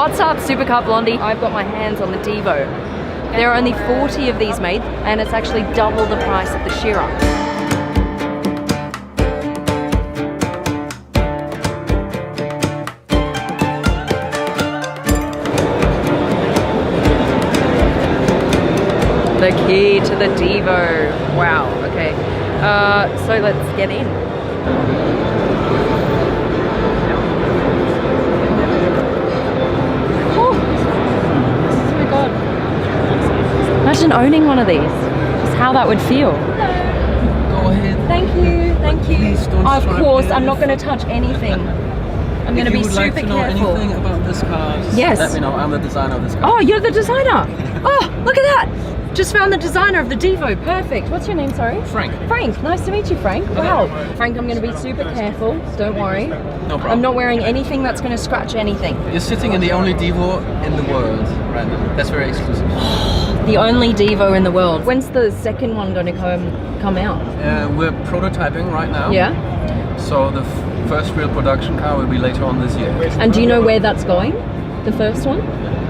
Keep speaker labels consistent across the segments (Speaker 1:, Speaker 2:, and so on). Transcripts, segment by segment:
Speaker 1: What's up, Supercar Blondie? I've got my hands on the Devo. There are only 40 of these made, and it's actually double the price of the Chiron. The key to the Devo. Wow, okay. So let's get in. Oh my god. Imagine owning one of these. Just how that would feel.
Speaker 2: Go ahead.
Speaker 1: Thank you, thank you.
Speaker 2: Please don't
Speaker 1: Of
Speaker 2: strike
Speaker 1: course,
Speaker 2: me.
Speaker 1: I'm not going to touch anything. I'm going to be super
Speaker 2: If you would like to know
Speaker 1: careful.
Speaker 2: anything about this car, just
Speaker 1: Yes.
Speaker 2: let me know. I'm the designer of this car.
Speaker 1: Oh, you're the designer. Oh, look at that. Just found the designer of the Devo. Perfect. What's your name, sorry?
Speaker 2: Frank.
Speaker 1: Frank. Nice to meet you, Frank. Wow. Frank, I'm going to be super careful. Don't worry.
Speaker 2: No problem.
Speaker 1: I'm not wearing anything that's going to scratch anything.
Speaker 2: You're sitting in the only Devo in the world right now. That's very exclusive.
Speaker 1: The only Devo in the world. When's the second one going to come out?
Speaker 2: We're prototyping right now.
Speaker 1: Yeah.
Speaker 2: So the first real production car will be later on this year.
Speaker 1: And do you know where that's going? The first one?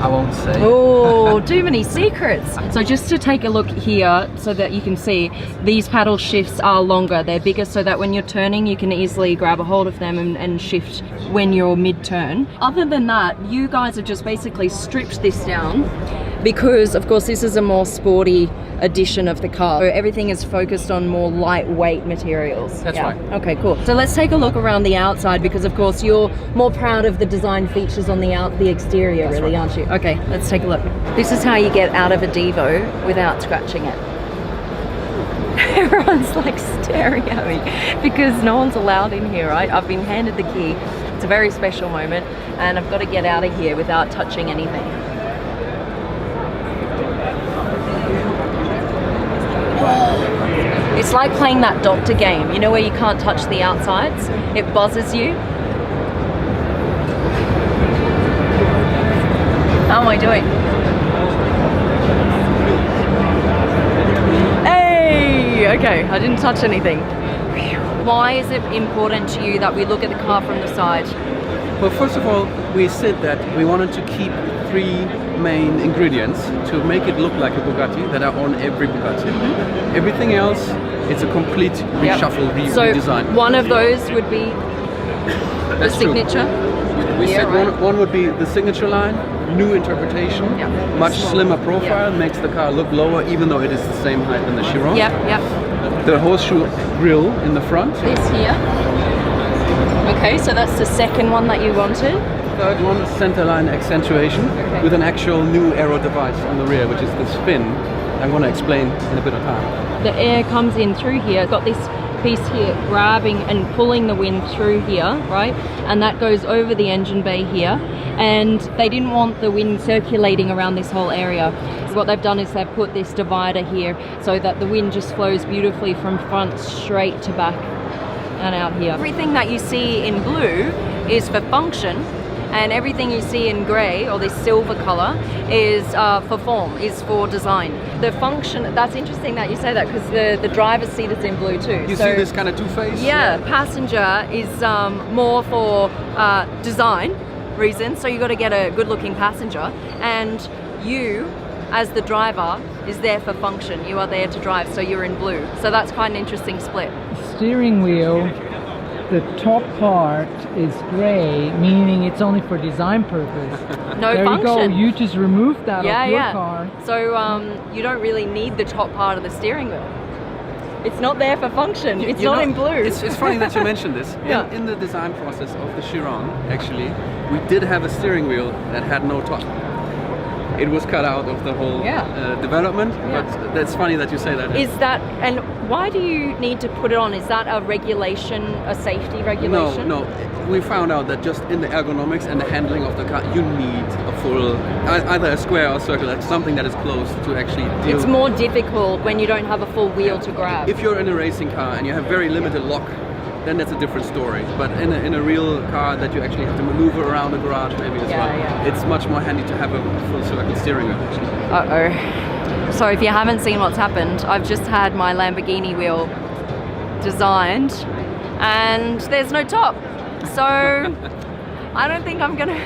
Speaker 2: I won't say.
Speaker 1: Oh, too many secrets. So just to take a look here so that you can see, these paddle shifts are longer. They're bigger so that when you're turning, you can easily grab a hold of them and shift when you're mid-turn. Other than that, you guys have just basically stripped this down because, of course, this is a more sporty edition of the car. So everything is focused on more lightweight materials.
Speaker 2: That's right.
Speaker 1: Okay, cool. So let's take a look around the outside because, of course, you're more proud of the design features on the exterior,
Speaker 2: That's
Speaker 1: really,
Speaker 2: right.
Speaker 1: aren't you? Okay, let's take a look. This is how you get out of a Devo without scratching it. Everyone's like staring at me because no one's allowed in here, right? I've been handed the key. It's a very special moment and I've got to get out of here without touching anything. It's like playing that doctor game, you know, where you can't touch the outsides. It buzzes you. How am I doing? Hey! Okay, I didn't touch anything. Why is it important to you that we look at the car from the side?
Speaker 2: Well, first of all, we said that we wanted to keep three main ingredients to make it look like a Bugatti that are on every Bugatti.
Speaker 1: Mm-hmm.
Speaker 2: Everything else, it's a complete reshuffle, redesign.
Speaker 1: So one of those would be the
Speaker 2: That's true.
Speaker 1: signature?
Speaker 2: We
Speaker 1: Yeah,
Speaker 2: said
Speaker 1: right.
Speaker 2: one would be the signature line, new interpretation,
Speaker 1: Yeah.
Speaker 2: much slimmer profile,
Speaker 1: Yeah.
Speaker 2: makes the car look lower even though it is the same height than the Chiron.
Speaker 1: Yep, yep.
Speaker 2: The horseshoe grille in the front.
Speaker 1: This here. Okay, so that's the second one that you wanted.
Speaker 2: Third one, centerline accentuation
Speaker 1: Okay.
Speaker 2: with an actual new aero device on the rear, which is the spin. I'm going to explain in a bit of time.
Speaker 1: The air comes in through here. Got this piece here grabbing and pulling the wind through here, right? And that goes over the engine bay here. And they didn't want the wind circulating around this whole area. So what they've done is they've put this divider here so that the wind just flows beautifully from front straight to back and out here. Everything that you see in blue is for function, and everything you see in grey, or this silver colour, is for form, is for design. The function, that's interesting that you say that, because the driver's seat is in blue too.
Speaker 2: You see this kind of two-face?
Speaker 1: Yeah, passenger is more for design reasons, so you got to get a good-looking passenger, and you, as the driver, is there for function. You are there to drive, so you're in blue. So that's quite an interesting split.
Speaker 3: Steering wheel, the top part is gray, meaning it's only for design purpose.
Speaker 1: No
Speaker 3: there
Speaker 1: function.
Speaker 3: you go, you just removed that
Speaker 1: Yeah,
Speaker 3: off your
Speaker 1: yeah.
Speaker 3: car.
Speaker 1: So you don't really need the top part of the steering wheel. It's not there for function. It's not in blue.
Speaker 2: It's funny that you mentioned this.
Speaker 1: Yeah.
Speaker 2: In the design process of the Chiron, actually, we did have a steering wheel that had no top. It was cut out of the whole development,
Speaker 1: Yeah.
Speaker 2: but that's funny that you say that.
Speaker 1: Is that, and why do you need to put it on? Is that a regulation, a safety regulation?
Speaker 2: No, we found out that just in the ergonomics and the handling of the car, you need a full, either a square or circle, something that is close to actually deal.
Speaker 1: It's more difficult when you don't have a full wheel to grab.
Speaker 2: If you're in a racing car and you have very limited lock, then that's a different story. But in a real car that you actually have to maneuver around the garage maybe as well,
Speaker 1: yeah.
Speaker 2: it's much more handy to have a full circle steering wheel actually.
Speaker 1: Uh-oh. So if you haven't seen what's happened, I've just had my Lamborghini wheel designed and there's no top. So I don't think I'm gonna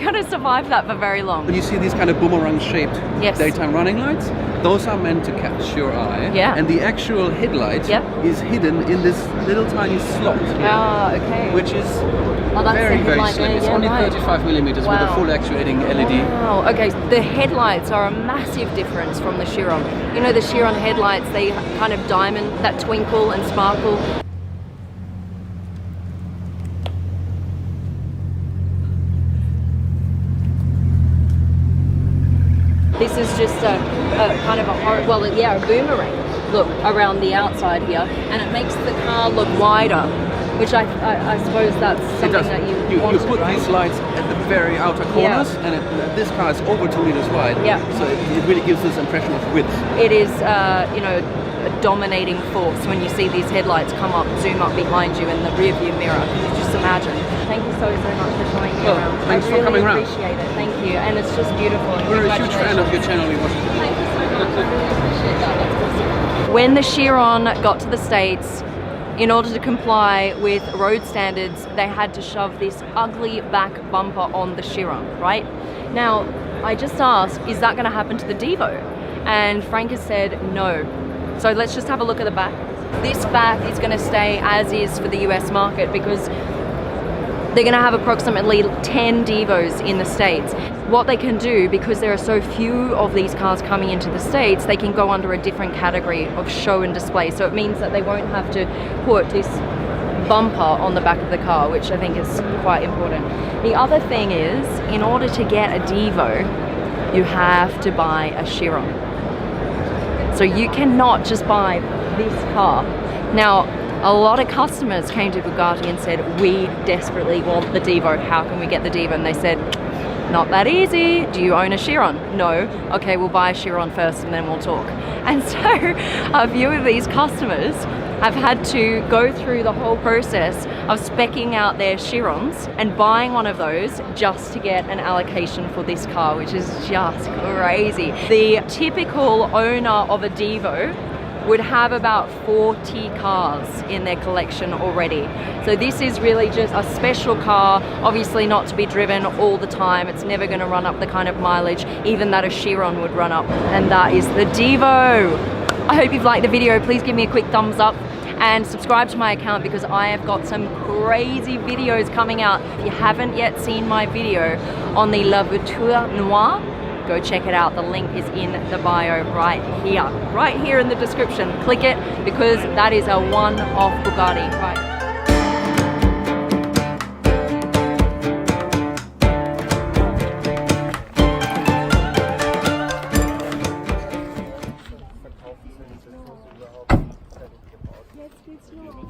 Speaker 1: gonna survive that for very long.
Speaker 2: When you see these kind of boomerang-shaped
Speaker 1: Yes.
Speaker 2: daytime running lights, those are meant to catch your eye.
Speaker 1: Yeah.
Speaker 2: And the actual headlight is hidden in this little tiny slot.
Speaker 1: Ah, okay.
Speaker 2: Which is
Speaker 1: that's
Speaker 2: very,
Speaker 1: the
Speaker 2: very
Speaker 1: headlight
Speaker 2: slim.
Speaker 1: there,
Speaker 2: It's
Speaker 1: yeah,
Speaker 2: only
Speaker 1: right.
Speaker 2: 35 millimeters with a
Speaker 1: Wow.
Speaker 2: full actuating LED.
Speaker 1: Wow, okay, the headlights are a massive difference from the Chiron. You know, the Chiron headlights, they kind of diamond, that twinkle and sparkle. This is just a kind of a boomerang look around the outside here, and it makes the car look wider, which I suppose that's something that you want.
Speaker 2: You put
Speaker 1: right?
Speaker 2: these lights at the very outer corners, and this car is over 2 meters wide.
Speaker 1: Yeah.
Speaker 2: So it really gives this impression of width.
Speaker 1: It is, you know, a dominating force when you see these headlights come up, zoom up behind you in the rear view mirror. Just imagine. Thank you so much for showing me around.
Speaker 2: Thanks
Speaker 1: I
Speaker 2: for
Speaker 1: really
Speaker 2: coming around.
Speaker 1: appreciate it. Thank you, and it's just beautiful. And
Speaker 2: We're a huge fan of your
Speaker 1: congratulations.
Speaker 2: channel. We watch it.
Speaker 1: Thank you so much. I really appreciate that. That's awesome. When the Chiron got to the States, in order to comply with road standards, they had to shove this ugly back bumper on the Chiron, right? Now, I just asked, is that going to happen to the Devo? And Frank has said no. So let's just have a look at the back. This back is going to stay as is for the US market because they're going to have approximately 10 Devos in the States. What they can do, because there are so few of these cars coming into the States, they can go under a different category of show and display. So it means that they won't have to put this bumper on the back of the car, which I think is quite important. The other thing is, in order to get a Devo, you have to buy a Chiron. So you cannot just buy this car. Now, a lot of customers came to Bugatti and said, we desperately want the Devo. How can we get the Devo? And they said, not that easy. Do you own a Chiron? No. Okay, we'll buy a Chiron first and then we'll talk. And so a few of these customers have had to go through the whole process of speccing out their Chirons and buying one of those just to get an allocation for this car, which is just crazy. The typical owner of a Devo would have about 40 cars in their collection already. So this is really just a special car, obviously not to be driven all the time. It's never gonna run up the kind of mileage even that a Chiron would run up. And that is the Devo. I hope you've liked the video. Please give me a quick thumbs up and subscribe to my account because I have got some crazy videos coming out. If you haven't yet seen my video on the La Voiture Noire, go check it out. The link is in the bio right here in the description. Click it because that is a one-off Bugatti. Right.
Speaker 4: Jetzt geht's los.